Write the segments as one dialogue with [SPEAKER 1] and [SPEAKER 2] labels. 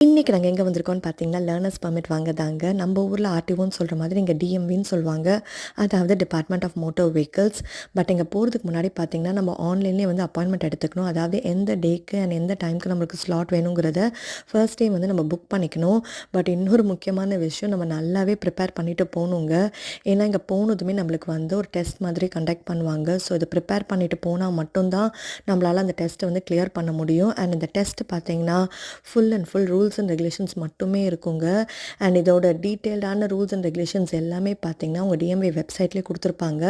[SPEAKER 1] இன்னைக்கு நாங்க எங்க வந்திருக்கோம்னு பார்த்தீங்கன்னா, லேர்னர்ஸ் பெர்மிட் வாங்க தாங்க. நம்ம ஊர்ல ஆர்டிஓன்னு சொல்ற மாதிரி இங்க டிஎம்வின்னு சொல்லுவாங்க. அதாவது department of motor vehicles. But இங்க போறதுக்கு முன்னாடி பார்த்தீங்கன்னா, நம்ம ஆன்லைன்லேயே வந்து அப்பாயின்ட்மெண்ட் எடுத்துக்கணும். அதாவது எந்த டேக்கு அண்ட் எந்த டைம்க்கு நம்மளுக்கு ஸ்லாட் வேணுங்கிறத ஃபர்ஸ்ட் டே வந்து நம்ம புக் பண்ணிக்கணும். பட் இன்னொரு முக்கியமான விஷயம், நம்ம நல்லாவே ப்ரிப்பேர் பண்ணிட்டு போகணுங்க. ஏன்னா இங்க போனதுமே நம்மளுக்கு வந்து ஒரு டெஸ்ட் மாதிரி கண்டக்ட் பண்ணுவாங்க. ஸோ இதை ப்ரிப்பேர் பண்ணிட்டு போனா மட்டும் தான் நம்மளால அந்த டெஸ்ட்டை வந்து கிளியர் பண்ண முடியும். அண்ட் இந்த டெஸ்ட் பார்த்தீங்கன்னா, full and full rules and regulations மட்டுமே இருக்குங்க. அண்ட் இதோட டீட்டெயில்டான ரூல்ஸ் அண்ட் ரெகுலேஷன்ஸ் எல்லாமே பார்த்தீங்கன்னா உங்கள் டிஎம்வி வெப்சைட்லேயே கொடுத்துருப்பாங்க.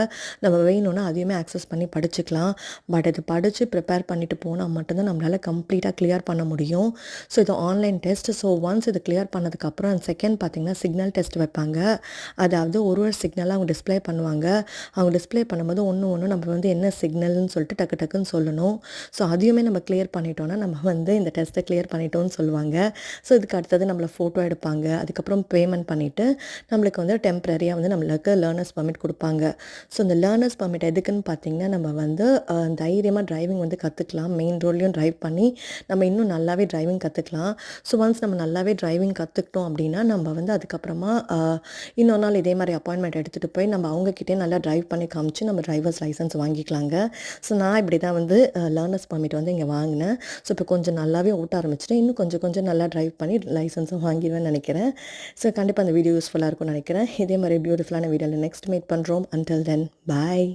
[SPEAKER 1] நம்ம வேணும்னா அதையுமே ஆக்சஸ் பண்ணி படிச்சுக்கலாம். பட் இது படித்து ப்ரிப்பேர் பண்ணிட்டு போனால் மட்டும்தான் நம்மளால் கம்ப்ளீட்டாக கிளியர் பண்ண முடியும். ஸோ இது ஆன்லைன் டெஸ்ட். ஸோ ஒன்ஸ் இது கிளியர் பண்ணதுக்கப்புறம் செகண்ட் பார்த்தீங்கன்னா சிக்னல் டெஸ்ட் வைப்பாங்க. அதாவது ஒரு சிக்னலாக அவங்க டிஸ்ப்ளே பண்ணுவாங்க. அவங்க டிஸ்ப்ளே பண்ணும்போது ஒன்று நம்ம வந்து என்ன சிக்னல்னு சொல்லிட்டு டக்கு டக்குன்னு சொல்லணும். ஸோ அதையுமே நம்ம கிளியர் பண்ணிட்டோம்னா நம்ம வந்து இந்த டெஸ்ட்டை கிளியர் பண்ணிட்டோம்னு சொல்லுவாங்க. ஸோ இதுக்கு அடுத்தது நம்மளை ஃபோட்டோ எடுப்பாங்க. அதுக்கப்புறம் பேமெண்ட் பண்ணிவிட்டு நம்மளுக்கு வந்து டெம்ப்ரரியாக வந்து நம்மளுக்கு லேர்னர்ஸ் பெர்மிட் கொடுப்பாங்க. ஸோ இந்த லேர்னர்ஸ் பெர்மிட் எதுக்குன்னு பார்த்தீங்கன்னா, நம்ம வந்து தைரியமாக டிரைவிங் வந்து கற்றுக்கலாம். மெயின் ரோட்லேயும் டிரைவ் பண்ணி நம்ம இன்னும் நல்லாவே டிரைவிங் கற்றுக்கலாம். ஸோ ஒன்ஸ் நம்ம நல்லாவே டிரைவிங் கற்றுக்கிட்டோம் அப்படின்னா நம்ம வந்து அதுக்கப்புறமா இன்னொரு நாள் இதே மாதிரி அப்பாயின்மெண்ட் எடுத்துகிட்டு போய் நம்ம அவங்கக்கிட்டே நல்லா டிரைவ் பண்ணி காமிச்சு நம்ம டிரைவர்ஸ் லைசன்ஸ் வாங்கிக்கலாங்க. ஸோ நான் இப்படி தான் வந்து லேர்னர்ஸ் பெர்மிட் வந்து இங்கே வாங்கினேன். ஸோ இப்போ கொஞ்சம் நல்லாவே ஓட்ட ஆரம்பிச்சிட்டேன். இன்னும் கொஞ்சம் கொஞ்சம் நல்லா டிரைவ் பண்ணி லைசன்ஸும் வாங்கிடுவேன்னு நினைக்கிறேன். ஸோ கண்டிப்பாக அந்த வீடியோ யூஸ்ஃபுல்லாக இருக்கும்னு நினைக்கிறேன். இதே மாதிரி பியூட்டிஃபுல்லான வீடியோவில் நெக்ஸ்ட் மீட் பண்ணுறோம். அன்டில் தென் பாய்.